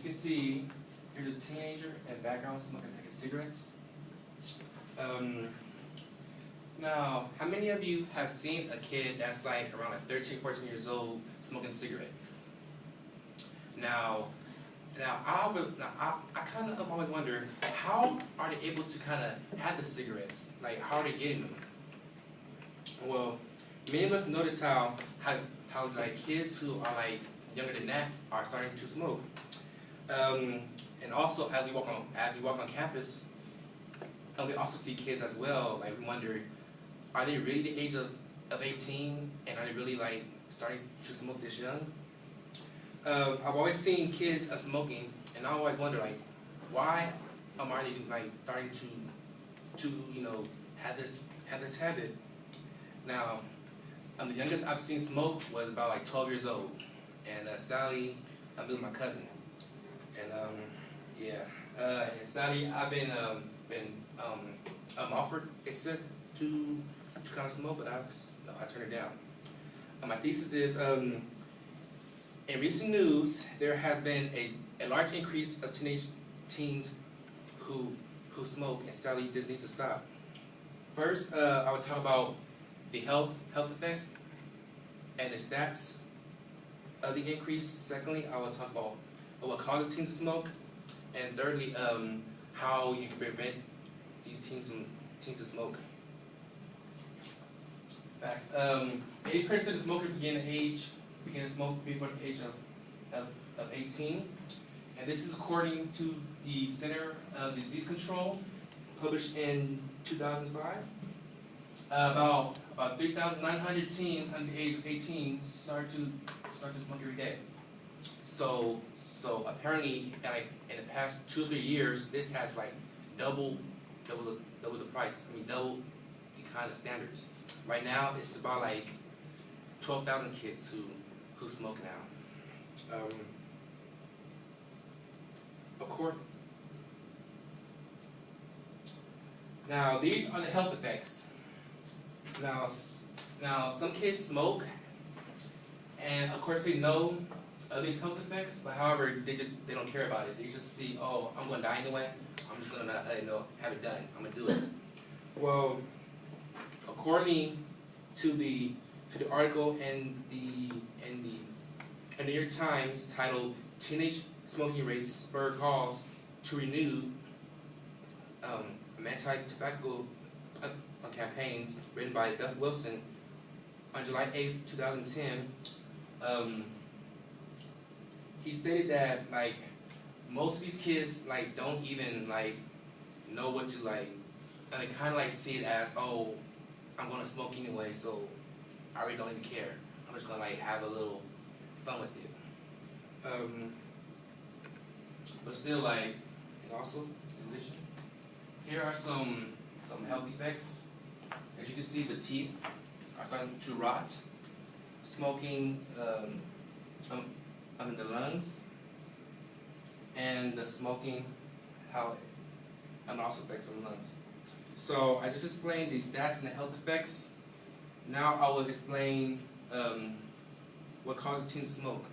you can see, here's a teenager in the background smoking a pack of cigarettes. Now, how many of you have seen a kid that's like around like 13, 14 years old smoking a cigarette? Now I kind of always wonder, how are they able to kind of have the cigarettes? Like, how are they getting them? Well, many of us notice how like kids who are like younger than that are starting to smoke. And also, as we walk on campus, we also see kids as well. Like, we wonder, are they really the age of 18, and are they really like starting to smoke this young? I've always seen kids smoking, and I always wonder, like, why are they like starting to have this habit? Now, the youngest I've seen smoke was about like 12 years old, and Sally, I'm with my cousin, and and Sally, I've been offered access to kind of smoke, but I turned it down. My thesis is, in recent news, there has been a large increase of teens who smoke, and Sally, this needs to stop. First, I would talk about the health effects and the stats of the increase. Secondly, I will talk about what causes teens to smoke, and thirdly, how you can prevent these teens to smoke. In fact, 80% of smokers begin to smoke before the age of 18, and this is according to the Center of Disease Control, published in 2005. About 3,900 teens under the age of 18 start to smoke every day. So apparently, like in the past 2 or 3 years, this has like double the price. I mean, double the kind of standards. Right now, it's about like 12,000 kids who smoke now. Now, these are the health effects. Now, some kids smoke, and of course they know of these health effects, but however, they don't care about it. They just see, oh, I'm going to die anyway. I'm just going to have it done. I'm going to do it. Well, according to the article in the New York Times titled "Teenage Smoking Rates Spur Calls to Renew Anti-Tobacco Campaigns," written by Doug Wilson on July 8, 2010, he stated that like most of these kids like don't even like know what to like, and they kind of like see it as, oh, I'm going to smoke anyway, so I really don't even care. I'm just going to like have a little fun with it. But still, like, and also, in addition, here are some health effects. As you can see, the teeth are starting to rot. Smoking in the lungs, and the smoking, how it also affects the lungs. So I just explained the stats and the health effects. Now I will explain what causes teens to smoke.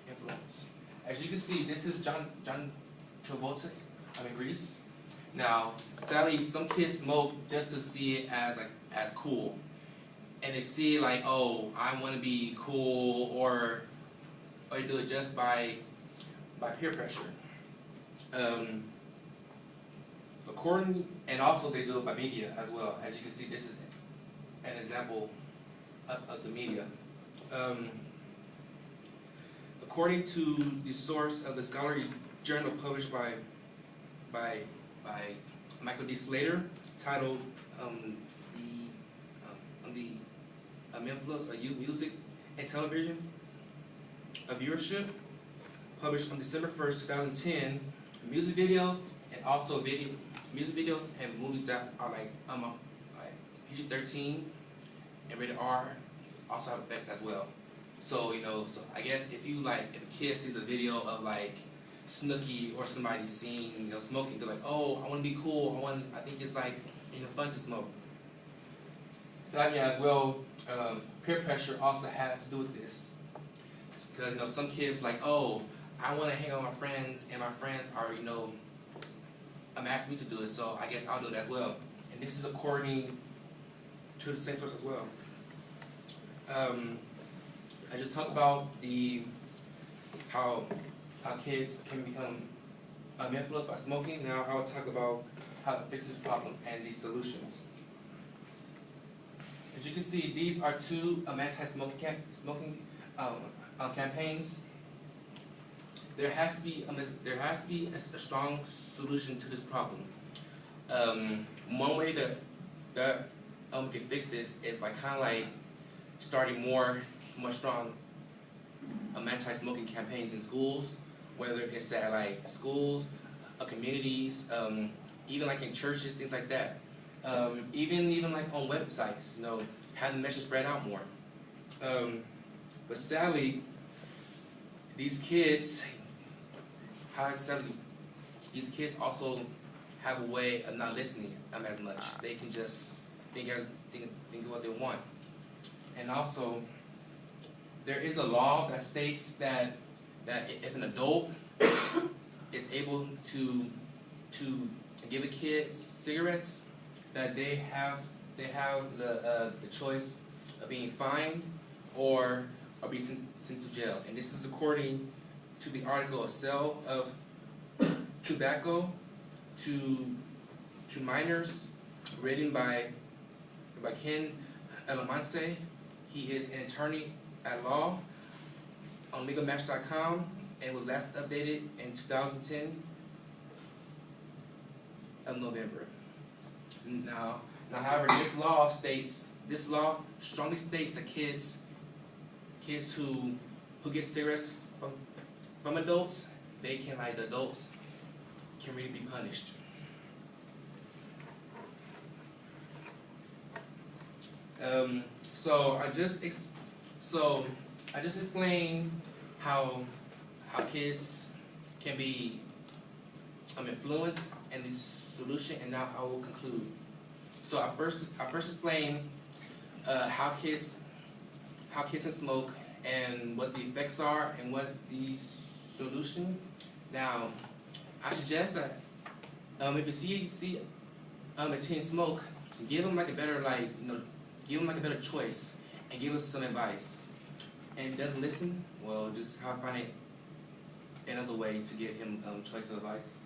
Influence. As you can see, this is John Travolta. I'm in Greece. Now, sadly, some kids smoke just to see it as cool, and they see it like, oh, I want to be cool, or they do it just by peer pressure. And also they do it by media as well. As you can see, this is an example of the media. According to the source of the scholarly journal published by Michael D. Slater, titled the influence of youth music and television, a viewership, published on December 1st, 2010, music videos and also music videos and movies that are like PG-13 and rated R also have effect as well. So so I guess if a kid sees a video of like Snooki or somebody seeing smoking, they're like, oh, I want to be cool. I think it's like fun to smoke. sadly as well, peer pressure also has to do with this. Because, you know, some kids like, oh, I want to hang out with my friends, and my friends are, you know, asking me to do it, so I guess I'll do it as well. And this is according to the same source as well. I just talked about how kids can become influenced by smoking. Now I'll talk about how to fix this problem and these solutions. As you can see, these are two anti-smoking campaigns. There has to be a strong solution to this problem. One way that we can fix this is by kind of like starting more strong anti-smoking campaigns in schools, whether it's at like schools, communities, even like in churches, things like that. Even like on websites, you know, have the message spread out more. But sadly, these kids also have a way of not listening as much. They can just think of what they want. And also, there is a law that states that if an adult is able to give a kid cigarettes, that they have the choice of being fined or being sent to jail. And this is according to the article, A Sale of Tobacco to Minors, written by Ken Elamance. He is an attorney at law on legalmatch.com and was last updated in 2010 of November. Now, however, this law strongly states that kids who get cigarettes from adults, the adults can really be punished. So I just explained how kids can be influenced and the solution, and now I will conclude. So I first explained how kids can smoke and what the effects are and what the solution. Now I suggest that if you see a teen smoke, give them like a better choice and give us some advice. And if he doesn't listen, well, just find another way to give him choice of advice.